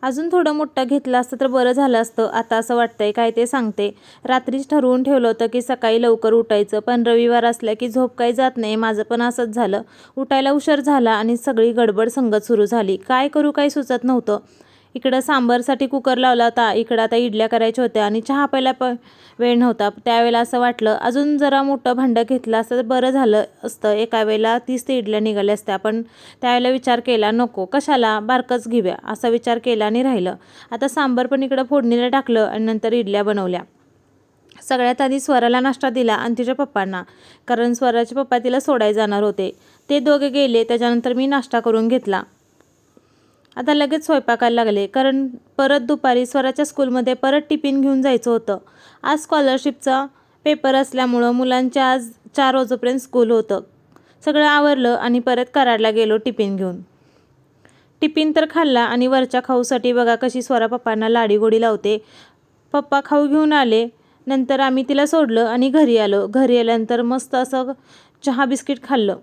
अजून थोडं मोठं घेतलं असतं तर बरं झालं असतं. आता असं वाटतंय काय ते सांगते. रात्रीच ठरवून ठेवलं होतं की सकाळी लवकर उठायचं, पण रविवार असल्या की झोप काही जात नाही. माझं पण असंच झालं. उठायला उशीर झाला आणि सगळी गडबड संगत सुरू झाली. काय करू काही सुचत नव्हतं. इकडं सांबारसाठी कुकर लावला होता, इकडं आता इडल्या करायच्या होत्या आणि चहा प्यायला वेळ नव्हता. त्यावेळेला असं वाटलं अजून जरा मोठं भांडं घेतलं असतं तर बरं झालं असतं. एका वेळेला 30 ते इडल्या निघाल्या असत्या. पण त्यावेळेला विचार केला नको, कशाला बारकंच घेऊया असा विचार केला आणि राहिलं. आता सांबार पण इकडं फोडणीला टाकलं आणि नंतर इडल्या बनवल्या. सगळ्यात आधी स्वराला नाश्ता दिला आणि तिच्या पप्पांना, कारण स्वराचे पप्पा तिला सोडायला जाणार होते. ते दोघे गेले. त्याच्यानंतर मी नाश्ता करून घेतला. आता लगेच स्वयंपाकाला लागले, कारण परत दुपारी स्वराच्या स्कूलमध्ये परत टिफिन घेऊन जायचं होतं. आज स्कॉलरशिपचा पेपर असल्यामुळं मुलांच्या आज 4 वाजेपर्यंत स्कूल होतं. सगळं आवरलं आणि परत कराडला गेलो टिफिन घेऊन. टिफिन तर खाल्ला आणि वरच्या खाऊसाठी बघा कशी स्वरा पप्पांना लाडीगोडी लावते. पप्पा खाऊ घेऊन आले. नंतर आम्ही तिला सोडलं आणि घरी आलो. घरी आल्यानंतर मस्त असं चहा बिस्किट खाल्लं.